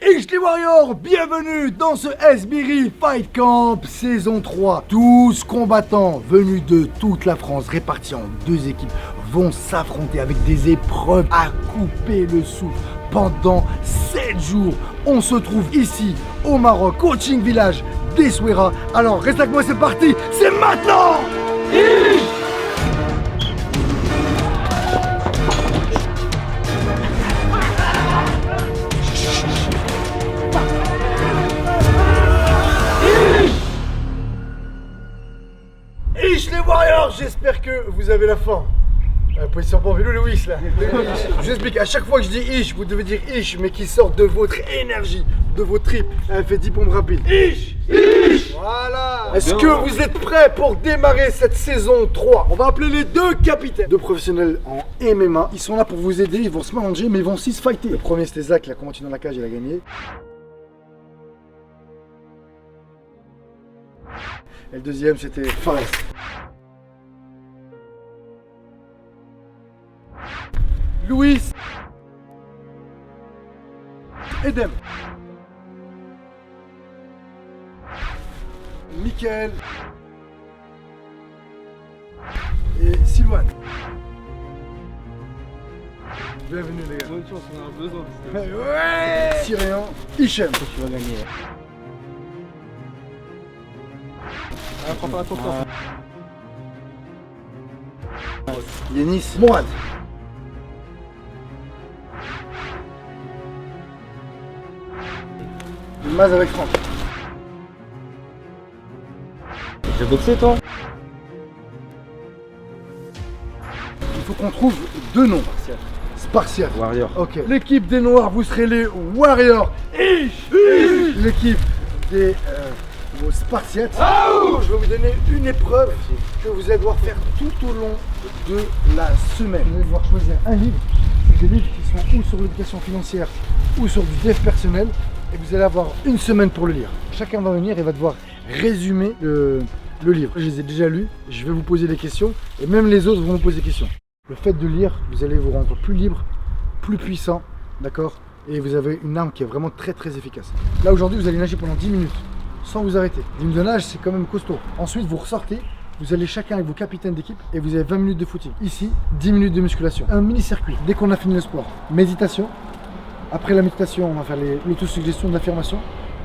Ish les Warriors, bienvenue dans ce Esbiri Fight Camp saison 3. 12 combattants venus de toute la France, répartis en deux équipes, vont s'affronter avec des épreuves à couper le souffle pendant 7 jours. On se trouve ici au Maroc, coaching village d'Essaouira. Alors reste avec moi, c'est parti, c'est maintenant. Ish les Warriors, j'espère que vous avez la forme. Position pour vélo, Louis là. Je vous explique, à chaque fois que je dis Ish, vous devez dire Ish, mais qui sort de votre énergie, de vos tripes. Fait 10 pompes rapides. Ish, Ish. Voilà. Est-ce que vous êtes prêts pour démarrer cette saison 3? On va appeler les deux capitaines. Deux professionnels en MMA. Ils sont là pour vous aider, ils vont se mélanger, mais ils vont aussi se fighter. Le premier c'était Zach, il a combattu dans la cage, il a gagné. Et le deuxième c'était Fares. Louis. Edem. Mickaël. Et Sylvain. Bienvenue les gars. Bonne chance, on a besoin. Ouais. Cyrian. Hichem. Tu vas gagner. Ah, prends pas, attends. Yanis. Mourad. Maz avec Franck. J'ai boxé toi? Il faut qu'on trouve deux noms. Spartiate. Warrior. Ok. L'équipe des Noirs, vous serez les Warriors. L'équipe des Spartiates. Je vais vous donner une épreuve que vous allez devoir faire tout au long de la semaine. Vous allez devoir choisir un livre. C'est des livres qui sont ou sur l'éducation financière ou sur du dev personnel. Et vous allez avoir une semaine pour le lire. Chacun va venir et va devoir résumer le livre. Je les ai déjà lus, je vais vous poser des questions et même les autres vont vous poser des questions. Le fait de lire, vous allez vous rendre plus libre, plus puissant, d'accord? Et vous avez une arme qui est vraiment très très efficace. Là aujourd'hui, vous allez nager pendant 10 minutes sans vous arrêter. Une de nage, c'est quand même costaud. Ensuite, vous ressortez, vous allez chacun avec vos capitaines d'équipe et vous avez 20 minutes de footing. Ici, 10 minutes de musculation. Un mini-circuit. Dès qu'on a fini le sport, méditation. Après la méditation, on va faire l'autosuggestion de l'affirmation.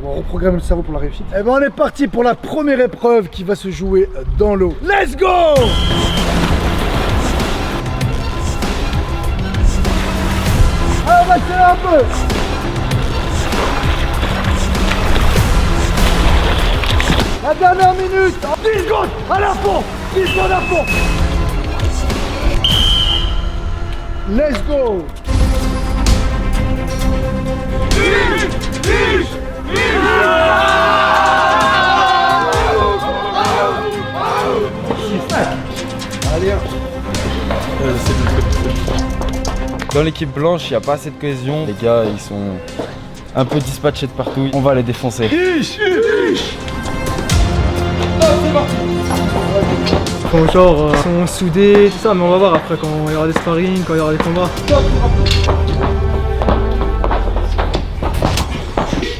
On va reprogrammer le cerveau pour la réussite. Et ben on est parti pour la première épreuve qui va se jouer dans l'eau. Let's go! Allez, on va accélérer un peu. La dernière minute, 10 secondes à la fond. 10 secondes à fond. Let's go! Allez. Dans l'équipe blanche, il n'y a pas assez de cohésion. Les gars, ils sont un peu dispatchés de partout. On va les défoncer. Genre, ils sont soudés, tout ça, mais on va voir après quand il y aura des sparring, quand il y aura des combats.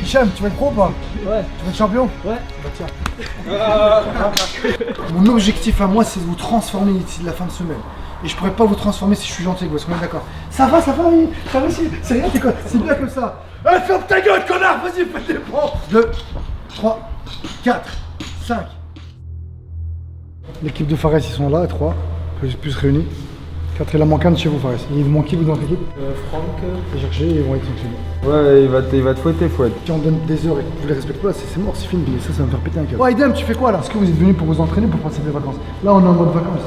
Hicham, tu vas être pro ou pas? Ouais. Tu vas être champion? Ouais. Bah tiens. Mon objectif à moi, c'est de vous transformer d'ici de la fin de semaine. Et je pourrais pas vous transformer si je suis gentil, parce qu'on est d'accord. Ça va, oui. C'est rien, c'est bien comme ça. Allez, ferme ta gueule, connard, vas-y, fais tes pompes. 2, 3, 4, 5. L'équipe de Fares, ils sont là, 3, plus réunis. 4, il en manque un de chez vous, Fares. Il vous manque qui, vous, dans votre équipe? Franck. Et chercher, ils vont être sanctionnés. Ouais, il va te fouetter, Fouette. Si on donne des heures et que vous les respectez pas, c'est mort, c'est fini. Ça va me faire péter un câble. Ouais, Idem, tu fais quoi là? Est-ce que vous êtes venu pour vous entraîner ou pour passer des vacances? Là, on est en mode vacances.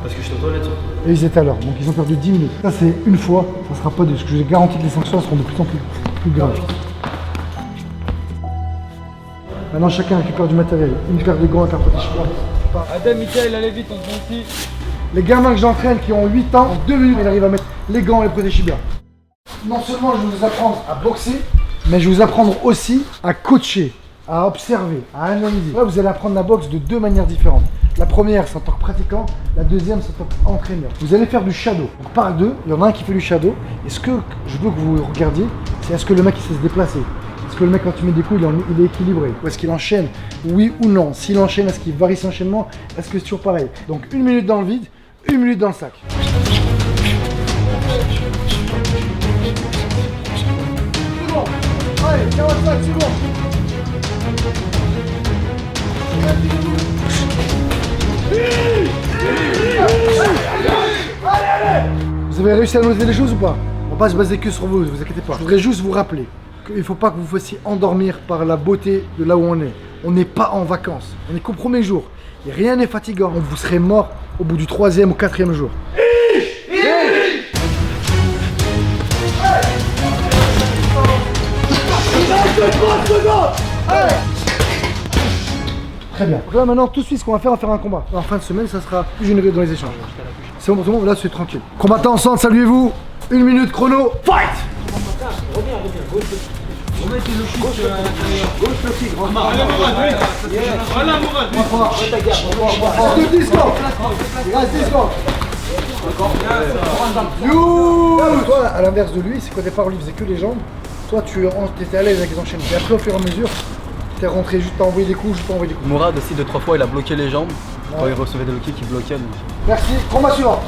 Parce que je suis aux toilettes. Et ils étaient à l'heure, donc ils ont perdu 10 minutes. Ça, c'est une fois, ça sera pas deux. Parce que je vous ai garanti que les sanctions seront de plus en plus graves. Maintenant, chacun récupère du matériel. Une paire de gants, un protège. Adem, Mickaël, allez vite, on se voit ici. Les gamins que j'entraîne qui ont 8 ans, en 2 minutes, ils arrivent à mettre les gants et les protège bien. Non seulement je vais vous apprendre à boxer, mais je vais vous apprendre aussi à coacher, à observer, à analyser. Là, vous allez apprendre la boxe de deux manières différentes. La première, c'est en tant que pratiquant. La deuxième, c'est en tant qu'entraîneur. Vous allez faire du shadow. Donc, par deux, il y en a un qui fait du shadow. Et ce que je veux que vous regardiez, c'est est-ce que le mec il sait se déplacer. Est-ce que le mec, quand tu mets des coups, il est équilibré? Ou est-ce qu'il enchaîne? Oui ou non? S'il enchaîne, est-ce qu'il varie son enchaînement? Est-ce que c'est toujours pareil? Donc 1 minute dans le vide, 1 minute dans le sac. C'est bon. Allez, 45 secondes. Vous avez réussi à noter les choses ou pas? On va pas se baser que sur vous inquiétez pas. Je voudrais juste vous rappeler qu'il ne faut pas que vous fassiez endormir par la beauté de là où on est. On n'est pas en vacances, on est qu'au premier jour. Et rien n'est fatigant, vous serez mort au bout du 3e ou 4e jour. Très bien. Donc là maintenant tout de suite ce qu'on va faire, on va faire un combat. En fin de semaine ça sera plus généreux dans les échanges. C'est bon pour tout le monde, là c'est tranquille. Combattants ensemble, saluez-vous. 1 minute chrono, fight! Voilà, Mourad. Il reste 10 secondes. Toi, à l'inverse de lui, c'est qu'au départ, lui faisait que les jambes. Toi, tu étais à l'aise avec les enchaînements. Et après, au fur et à mesure, t'es rentré juste à envoyer des coups, juste à envoyer des coups. Mourad aussi 2-3 fois il a bloqué les jambes. Quand il recevait des low kicks, il bloquait. Donc. Merci, combat suivant.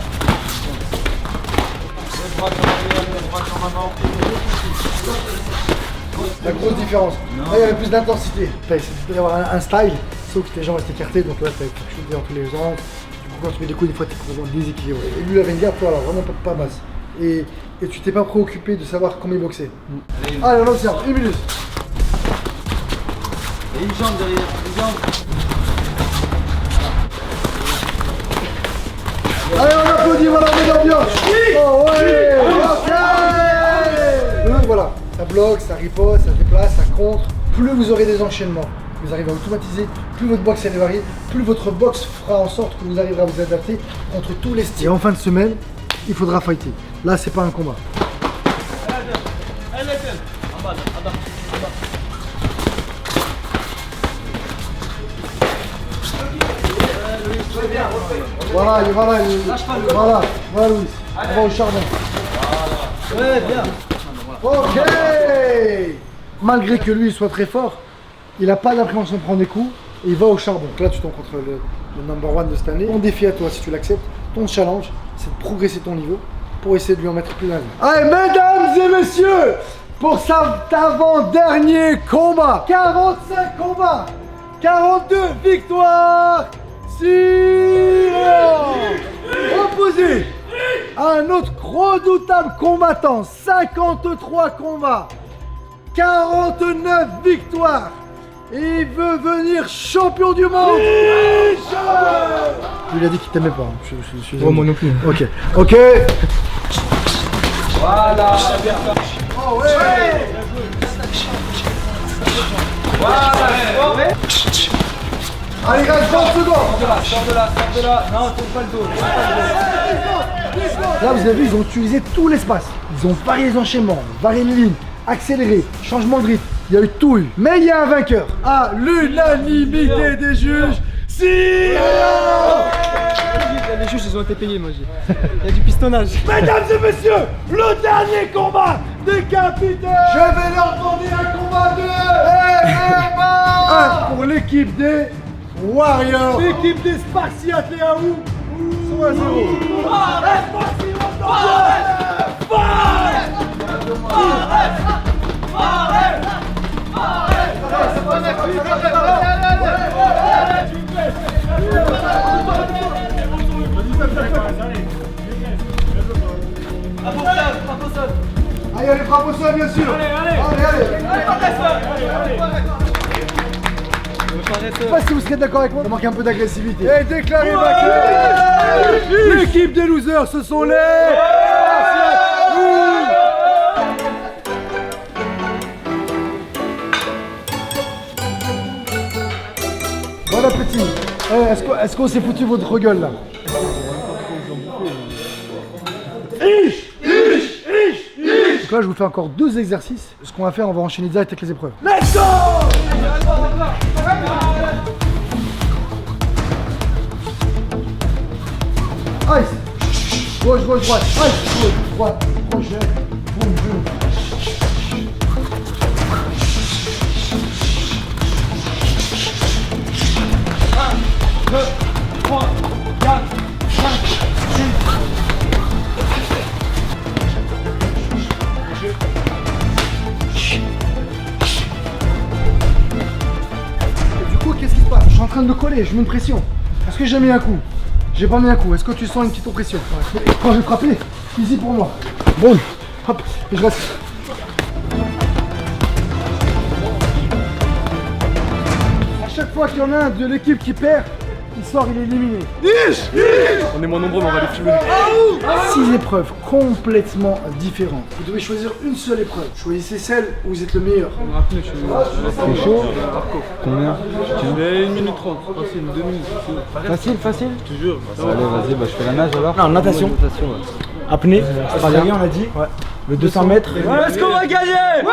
La grosse différence. Là, il y avait plus d'intensité. C'était d'avoir un style, sauf que tes jambes étaient écartées, donc là, t'avais quelque chose dans tous les angles. Du coup, quand tu mets des coups, des fois, t'es complètement déséquilibré. Et lui, il avait une garde, toi, alors vraiment pas basse. Et tu t'es pas préoccupé de savoir comment il boxait. Allez, on observe, 1 minute. Et une jambe derrière, une jambe. Allez, on applaudit, voilà, on met l'ambiance. Oh ouais. Voilà, ça bloque, ça riposte, ça déplace, ça contre. Plus vous aurez des enchaînements, vous arrivez à automatiser, plus votre boxe allait varier, plus votre boxe fera en sorte que vous arriverez à vous adapter entre tous les styles. Et en fin de semaine, il faudra fighter. Là, c'est pas un combat. Voilà, voilà Louis. On va au charbon. Ouais, bien. Ok. Malgré que lui soit très fort, il n'a pas d'appréhension de prendre des coups et il va au charbon. Donc là, tu tombes contre le number 1 de cette année. Ton défi à toi, si tu l'acceptes, ton challenge, c'est de progresser ton niveau pour essayer de lui en mettre plus d'un. Allez, mesdames et messieurs, pour cet avant-dernier combat, 45 combats, 42 victoires, 6 opposé à un autre redoutable combattant, 53 combats, 49 victoires, et il veut venir champion du monde. Il a dit qu'il t'aimait pas. Oh, moi non plus. Ok, ok. Voilà. Oh ouais. Voilà. Allez, il reste 30 secondes. Sors de là. Non, tourne pas le dos. Là, vous avez vu, ils ont utilisé tout l'espace. Ils ont varié les enchaînements, varié les lignes, accéléré, changement de rythme. Il y a eu tout eu. Mais il y a un vainqueur. À l'unanimité des juges, Les juges, ils ont été payés, moi, j'ai. Il y a du pistonnage. mesdames et messieurs, le dernier combat des capitaines. Je vais leur demander un combat de MMA. Un pour l'équipe des Warriors. L'équipe des Spartiates et Aou. 3-0. Allez, allez, frappe au sol, bien sûr. Allez. Je sais pas si vous serez d'accord avec moi, ça manque un peu d'agressivité. Et déclaré vainqueur. L'équipe des losers, ce sont les... Bon appétit. Est-ce qu'on s'est foutu votre gueule là? Donc là, je vous fais encore 2 exercices. Ce qu'on va faire, on va enchaîner direct avec les épreuves. Let's go! Ice. Gauche, droite. Ice. Gauche, droite. Crochet. Boum, boum. train de me coller, je mets une pression. Est-ce que j'ai mis un coup? J'ai pas mis un coup. Est-ce que tu sens une petite oppression? Quand je vais frapper, easy pour moi. Bon, hop, et je reste. À chaque fois qu'il y en a un de l'équipe qui perd, il sort, il est éliminé. On est moins nombreux, mais on va les fumer. 6 épreuves complètement différentes. Vous devez choisir une seule épreuve. Choisissez celle où vous êtes le meilleur. C'est chaud. Combien? Mais 1 minute 30, facile, 2 minutes. Facile, facile. Je te jure. Allez, vas-y, bah, je fais la nage alors. Non, natation. Apnée, australien, on a dit. Ouais. Le 200 mètres. Est-ce qu'on va gagner?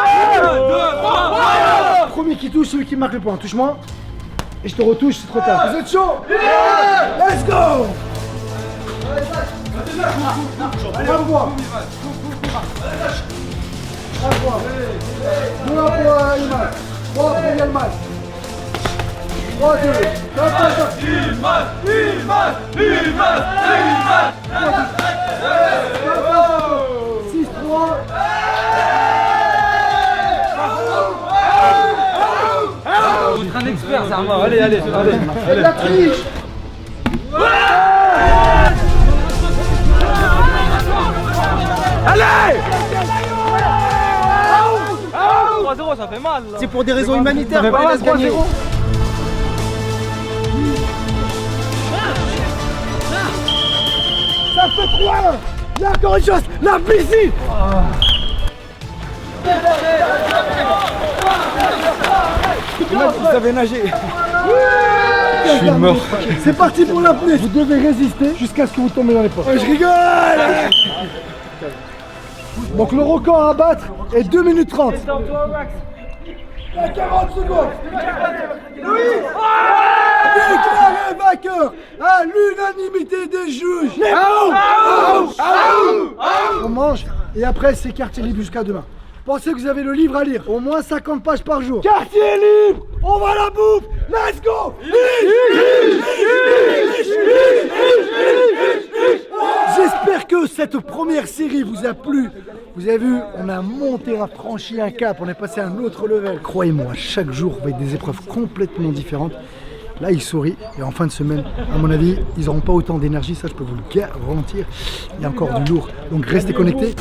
Premier qui touche, celui qui marque le point. Touche-moi. Et je te retouche, c'est trop tard. Vous êtes chaud? Let's go! Allez, on voit. On voit. 2 pour Imad. 3 pour Yalman. 3, 2. 6, 3. Un expert, Zarma. Allez, allez, allez. Et la triche. 3-0, ça fait mal. Là. C'est pour des raisons humanitaires qu'on les laisse gagner. Ça fait 3. Il y a encore une chose. La piscine. Vous savez nager. Je suis mort. C'est parti pour l'apnée. Vous devez résister jusqu'à ce que vous tombez dans les poches. Je rigole. Donc le record à battre est 2 minutes 30. 40 secondes. Louis déclaré vainqueur à l'unanimité des juges. On mange et après c'est quartier libre jusqu'à demain. Pensez que vous avez le livre à lire, au moins 50 pages par jour. Quartier libre, on va la bouffe, let's go. J'espère que cette première série vous a plu. Vous avez vu, on a monté, on a franchi un cap, on est passé à un autre level. Croyez-moi, chaque jour avec des épreuves complètement différentes. Là, ils sourient et en fin de semaine, à mon avis, ils n'auront pas autant d'énergie, ça je peux vous le garantir. Il y a encore du lourd, donc restez connectés.